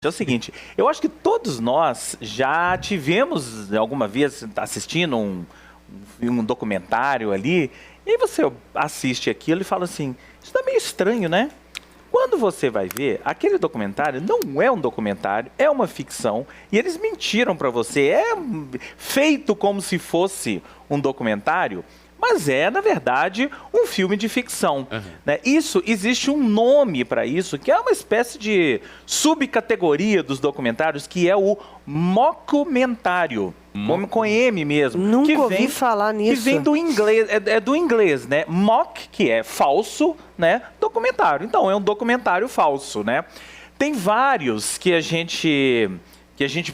é o seguinte, eu acho que todos nós já tivemos alguma vez assistindo um documentário ali, e aí você assiste aquilo e fala assim, isso tá meio estranho, né? Quando você vai ver, aquele documentário não é um documentário, é uma ficção, e eles mentiram para você, é feito como se fosse um documentário, mas é, na verdade, um filme de ficção. Né? Existe um nome para isso, que é uma espécie de subcategoria dos documentários, que é o mockumentário. Com M mesmo. Nunca ouvi falar nisso. Que vem do inglês, é do inglês, né? Mock, que é falso, né? Documentário. Então, é um documentário falso, né? Tem vários que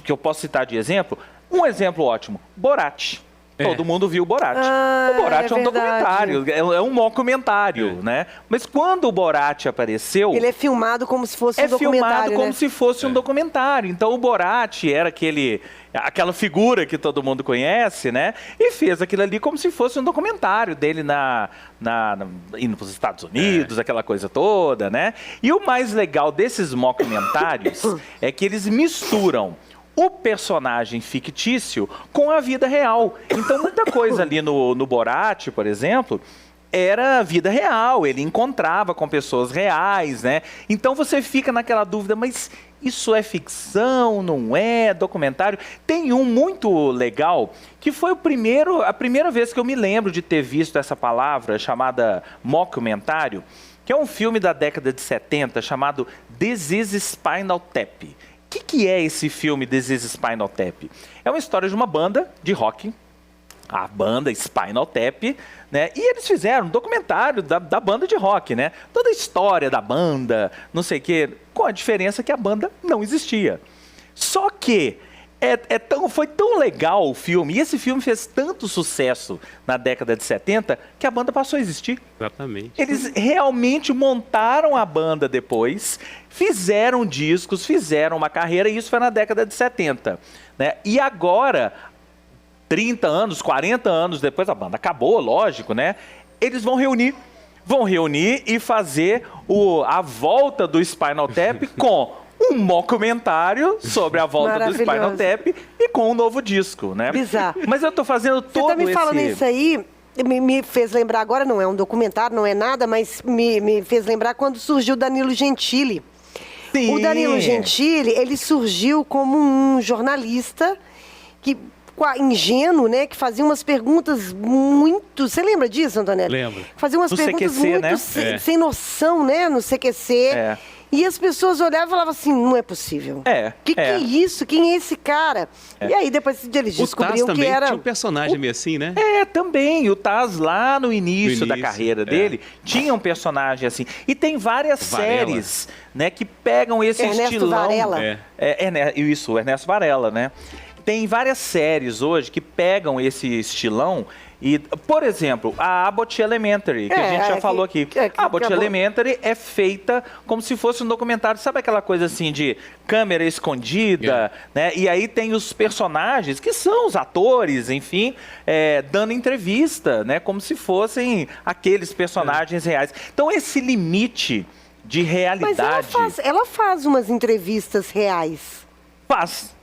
eu posso citar de exemplo. Um exemplo ótimo, Borat. Todo mundo viu o Borat. O Borat é um documentário, é um mockumentário, né? Mas quando o Borat apareceu... Ele é filmado como se fosse um documentário, É filmado como se fosse um documentário. Então o Borat era aquela figura que todo mundo conhece, né? E fez aquilo ali como se fosse um documentário dele indo para os Estados Unidos, aquela coisa toda, né? E o mais legal desses mockumentários é que eles misturam o personagem fictício com a vida real. Então, muita coisa ali no Borat, por exemplo, era vida real. Ele encontrava com pessoas reais, né? Então, você fica naquela dúvida, mas isso é ficção, não é documentário? Tem um muito legal, que foi a primeira vez que eu me lembro de ter visto essa palavra chamada mockumentário, que é um filme da década de 70 chamado This is Spinal Tap. O que é esse filme This is Spinal Tap? É uma história de uma banda de rock, a banda Spinal Tap, né? E eles fizeram um documentário da banda de rock, né? Toda a história da banda, não sei o quê, com a diferença que a banda não existia. Só que foi tão legal o filme, e esse filme fez tanto sucesso na década de 70, que a banda passou a existir. Exatamente. Eles realmente montaram a banda depois, fizeram discos, fizeram uma carreira, e isso foi na década de 70. Né? E agora, 30 anos, 40 anos depois, a banda acabou, lógico, né? Eles vão reunir e fazer a volta do Spinal Tap com um mockumentário sobre a volta do Spinal Tap e com um novo disco, né? Bizarro. Mas eu tô fazendo todo Você tá me falando isso aí, me fez lembrar agora, não é um documentário, não é nada, mas me fez lembrar quando surgiu Danilo Gentili. Sim. O Danilo Gentili, ele surgiu como um jornalista ingênuo, né? Que fazia umas perguntas muito... Você lembra disso, Antonelli? Lembro. Fazia umas perguntas CQC, muito né? sem noção, né? No CQC. E as pessoas olhavam e falavam assim, não é possível. Que é isso? Quem é esse cara? E aí depois eles descobriam que era... tinha um personagem meio assim, né? Também. O Taz, lá no início da carreira dele, tinha um personagem assim. E tem várias séries, né, que pegam esse estilão. Varela. Isso, o Ernesto Varela, né? Tem várias séries hoje que pegam esse estilão e, por exemplo, a Abbott Elementary, que a gente já falou aqui. A Abbott Elementary é feita como se fosse um documentário, sabe aquela coisa assim de câmera escondida, né? E aí tem os personagens, que são os atores, enfim, dando entrevista, né? Como se fossem aqueles personagens reais. Então, esse limite de realidade... Mas ela faz umas entrevistas reais. Faz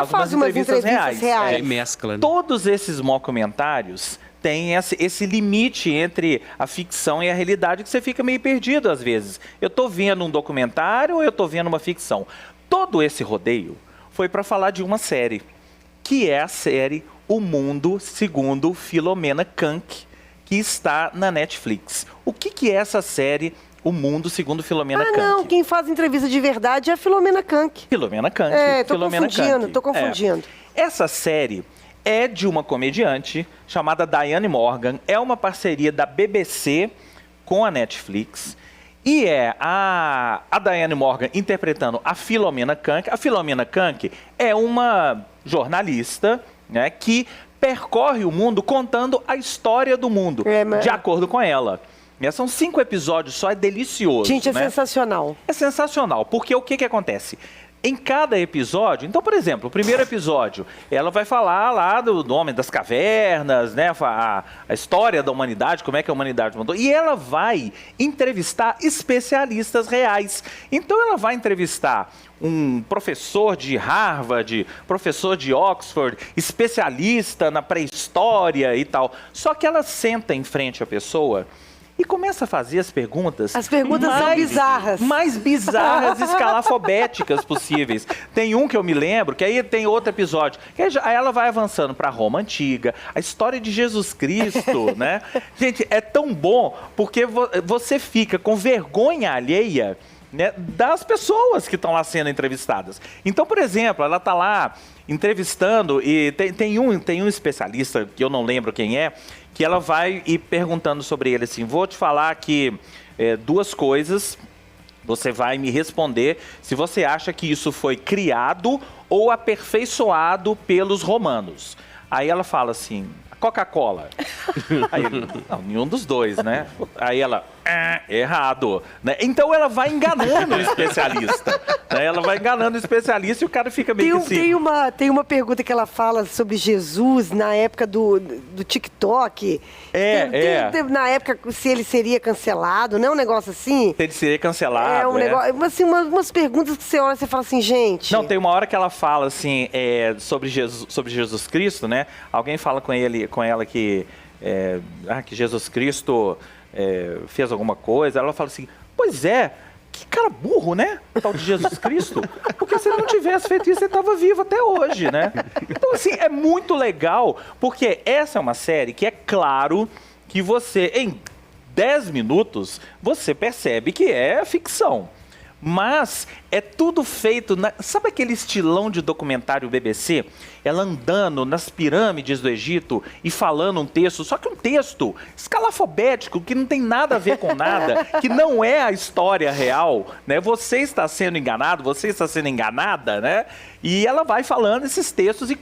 umas entrevistas reais. Mescla, né? Todos esses mockumentários têm esse limite entre a ficção e a realidade que você fica meio perdido às vezes. Eu estou vendo um documentário ou eu estou vendo uma ficção? Todo esse rodeio foi para falar de uma série, que é a série O Mundo Segundo Philomena Kank, que está na Netflix. O que é essa série O Mundo Segundo Philomena Kank? Não, quem faz entrevista de verdade é a Philomena Kank. Philomena Kank. Tô confundindo. Essa série é de uma comediante chamada Diane Morgan. É uma parceria da BBC com a Netflix. E é a Diane Morgan interpretando a Philomena Kank. A Philomena Kank é uma jornalista, né, que percorre o mundo contando a história do mundo, de acordo com ela. São 5 episódios só, é delicioso. Gente, é né? sensacional. É sensacional, porque o que acontece? em cada episódio, então, por exemplo, o primeiro episódio, ela vai falar lá do Homem das Cavernas, né, a história da humanidade, como é que a humanidade mudou, e ela vai entrevistar especialistas reais. Então, ela vai entrevistar um professor de Harvard, professor de Oxford, especialista na pré-história e tal. Só que ela senta em frente à pessoa e começa a fazer as perguntas... As perguntas são bizarras. Mais bizarras, escalafobéticas possíveis. Tem um que eu me lembro, que aí tem outro episódio. Que aí ela vai avançando para Roma Antiga, a história de Jesus Cristo, né? Gente, é tão bom, porque você fica com vergonha alheia, né, das pessoas que estão lá sendo entrevistadas. Então, por exemplo, ela está lá entrevistando e tem um especialista, que eu não lembro quem é, que ela vai ir perguntando sobre ele assim, vou te falar aqui duas coisas, você vai me responder se você acha que isso foi criado ou aperfeiçoado pelos romanos. Aí ela fala assim, Coca-Cola. Aí ele, não, nenhum dos dois, né? Aí ela, errado. Né? Então ela vai enganando o especialista. Né? Ela vai enganando o especialista e o cara fica meio assim. Tem uma pergunta que ela fala sobre Jesus na época do TikTok. Na época, se ele seria cancelado, não é um negócio assim? Se ele seria cancelado. Negócio, assim, umas perguntas que você olha e você fala assim, gente... Não, tem uma hora que ela fala assim, sobre Jesus Cristo, né? Alguém fala com ela que Jesus Cristo fez alguma coisa. Ela fala assim, pois é, que cara burro, né? O tal de Jesus Cristo. Porque se ele não tivesse feito isso, ele estava vivo até hoje, né? Então, assim, é muito legal, porque essa é uma série que é claro que você, em 10 minutos, você percebe que é ficção. Mas é tudo feito... Sabe aquele estilão de documentário BBC? Ela andando nas pirâmides do Egito e falando um texto, só que um texto escalafobético, que não tem nada a ver com nada, que não é a história real, né? Você está sendo enganado, você está sendo enganada, né? E ela vai falando esses textos e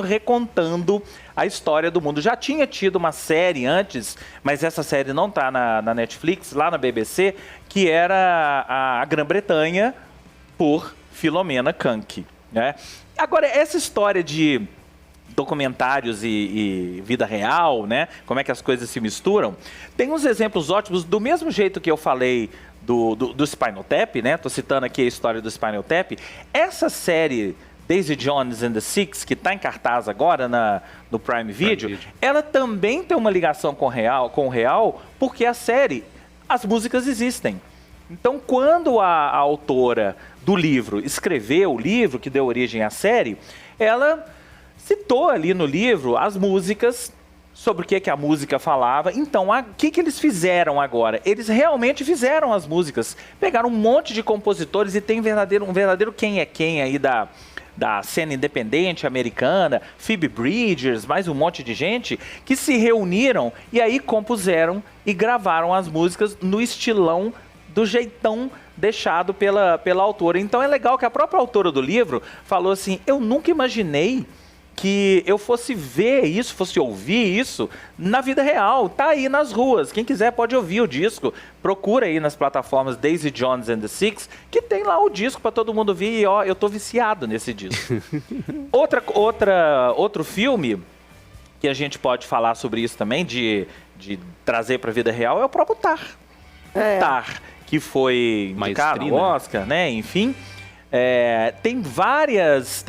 recontando a história do mundo. Já tinha tido uma série antes, mas essa série não está na Netflix, lá na BBC, que era a Grã-Bretanha por Philomena Cunk, né? Agora, essa história de documentários e vida real, né? Como é que as coisas se misturam, tem uns exemplos ótimos, do mesmo jeito que eu falei do Spinal Tap, né? Tô citando aqui a história do Spinal Tap. Essa série Daisy Jones and the Six, que está em cartaz agora no Prime Video, ela também tem uma ligação com o real, porque a série, as músicas existem. Então, quando a autora do livro escreveu o livro que deu origem à série, ela citou ali no livro as músicas, sobre o que a música falava. Então, o que eles fizeram agora? Eles realmente fizeram as músicas. Pegaram um monte de compositores e tem um verdadeiro quem é quem aí da cena independente americana, Phoebe Bridgers, mais um monte de gente, que se reuniram e aí compuseram e gravaram as músicas no estilão, do jeitão deixado pela autora. Então é legal que a própria autora do livro falou assim, eu nunca imaginei que eu fosse ver isso, fosse ouvir isso na vida real. Tá aí nas ruas. Quem quiser pode ouvir o disco. Procura aí nas plataformas Daisy Jones and the Six, que tem lá o disco para todo mundo ouvir. E ó, eu tô viciado nesse disco. Outro filme que a gente pode falar sobre isso também, de trazer para a vida real, é o próprio Tar. Tar, que foi indicado ao Oscar, né? Enfim... tem várias...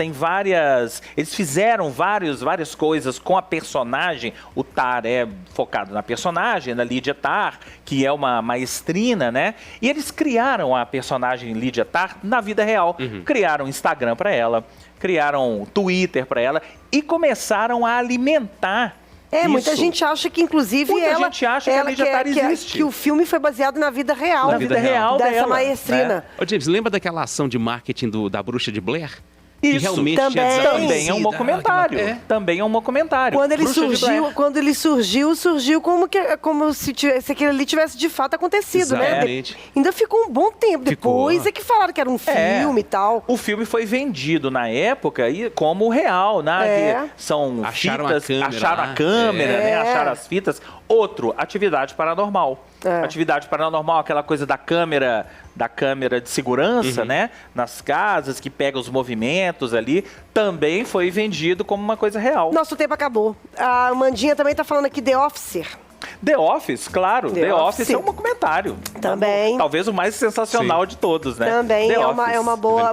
Eles fizeram várias coisas com a personagem. O Tar é focado na personagem, na Lydia Tar, que é uma maestrina, né? E eles criaram a personagem Lydia Tar na vida real. Criaram Instagram para ela, criaram Twitter para ela e começaram a alimentar muita gente acha que, inclusive, muita gente acha que a Lydia Tar existe. Que o filme foi baseado na vida real. Na vida real dessa dela, maestrina. Né? Ô, James, lembra daquela ação de marketing da Bruxa de Blair? Isso, realmente também é um documentário. Também é um documentário. Quando ele surgiu como se aquilo ali tivesse de fato acontecido, exatamente, né? Ainda ficou um bom tempo. Depois é que falaram que era um filme e tal. O filme foi vendido na época como real, né? São acharam fitas, acharam a câmera, né? Acharam as fitas. Outro, atividade paranormal. Atividade paranormal, aquela coisa da câmera de segurança, né? Nas casas, que pega os movimentos ali, também foi vendido como uma coisa real. Nosso tempo acabou. A Amandinha também tá falando aqui The Office. The Office, claro. The Office é um documentário. Também. Talvez o mais sensacional de todos, né? Também é uma boa...